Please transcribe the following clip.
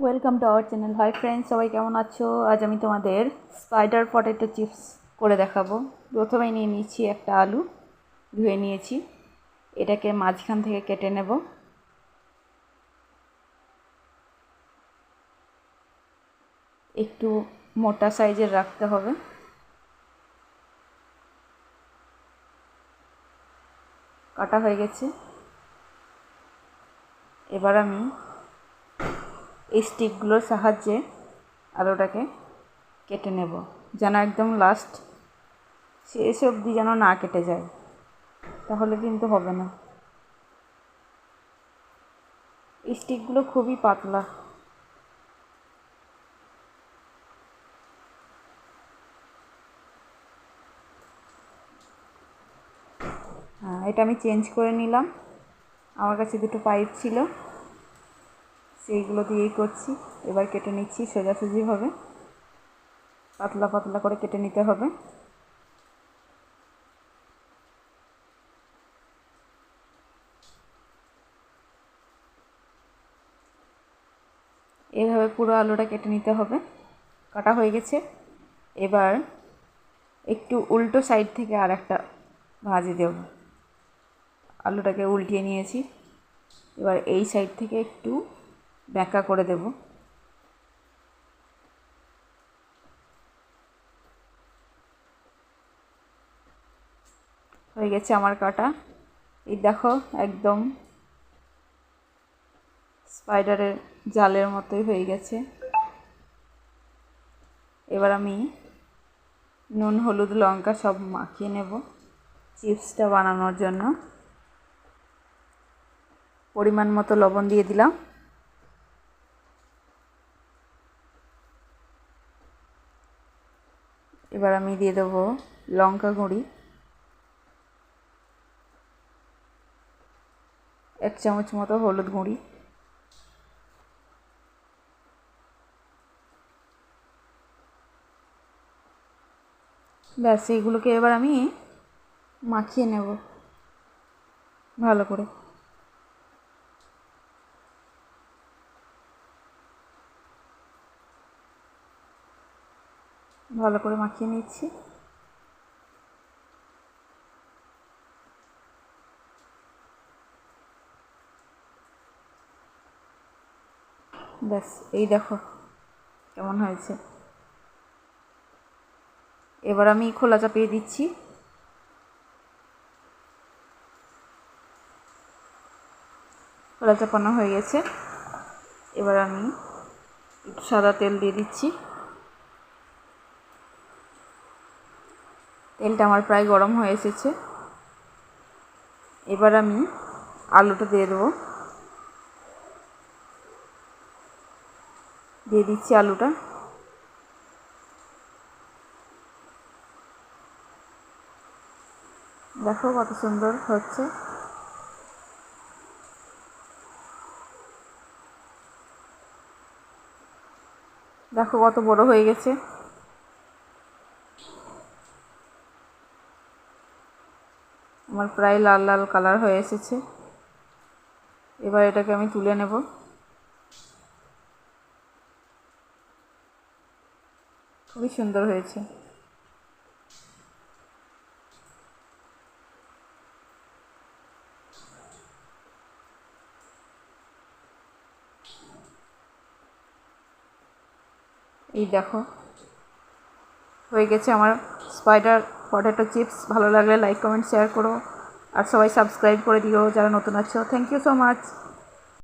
Welcome to our channel. Hi friends, সবাই কেমন আছো? আজ আমি তোমাদের স্পাইডার পটেটো চিপস করে দেখাবো। প্রথমেই নিয়ে নিয়েছি একটা আলু, ধুয়ে নিয়েছি। এটাকে মাঝখান থেকে কেটে নেব। একটু মোটা সাইজের রাখতে হবে। কাটা হয়ে গেছে। এবার আমি এই স্টিকগুলোর সাহায্যে আলুটাকে কেটে নেব, যেন একদম লাস্ট শেষ অবধি যেন না কেটে যায়, তাহলে কিন্তু হবে না। এই স্টিকগুলো খুবই পাতলা। এটা আমি চেঞ্জ করে নিলাম। আমার কাছে দুটো পাইপ ছিল, সেইগুলো দিয়েই করছি। এবার কেটে নিচ্ছি সোজাসুজিভাবে, পাতলা পাতলা করে কেটে নিতে হবে। এইভাবে পুরো আলুটা কেটে নিতে হবে। কাটা হয়ে গেছে। এবার একটু উল্টো সাইড থেকে আর একটা ভাজি দেব। আলুটাকে উল্টিয়ে নিয়েছি। এবার এই সাইড থেকে একটু ব্যাঁকা করে দেব। হয়ে গেছে আমার কাটা। এই দেখো, একদম স্পাইডারের জালের মতোই হয়ে গেছে। এবার আমি নুন, হলুদ, লঙ্কা সব মাখিয়ে নেব চিপসটা বানানোর জন্য। পরিমাণ মতো লবণ দিয়ে দিলাম। এবার আমি দিয়ে দেবো লঙ্কা গুঁড়ি 1 চামচ মতো, হলুদ গুঁড়ি, ব্যাস। এইগুলোকে এবার আমি মাখিয়ে নেব ভালো করে। ভালো করে মাখিয়ে নিচ্ছি। ব্যাস, এই দেখো কেমন হয়েছে। এবার আমি খোলা চাপিয়ে দিচ্ছি। খোলা চাপানো হয়ে গেছে। এবার আমি একটু সাদা তেল দিয়ে দিচ্ছি। তেলটা আমার প্রায় গরম হয়ে এসেছে। এবার আমি আলুটা দিয়ে দেবো। দিয়ে দিচ্ছি আলুটা। দেখো কত সুন্দর হচ্ছে। দেখো কত বড় হয়ে গেছে। আমার প্রায় লাল লাল কালার হয়ে এসেছে। এবার এটাকে আমি তুলে নেব। খুবই সুন্দর হয়েছে। এই দেখো হয়ে গেছে আমার স্পাইডার পটেটো চিপস। ভালো লাগলে লাইক, কমেন্ট, শেয়ার করো। আর সবাই সাবস্ক্রাইব করে দিও যারা নতুন আছো। Thank you so much.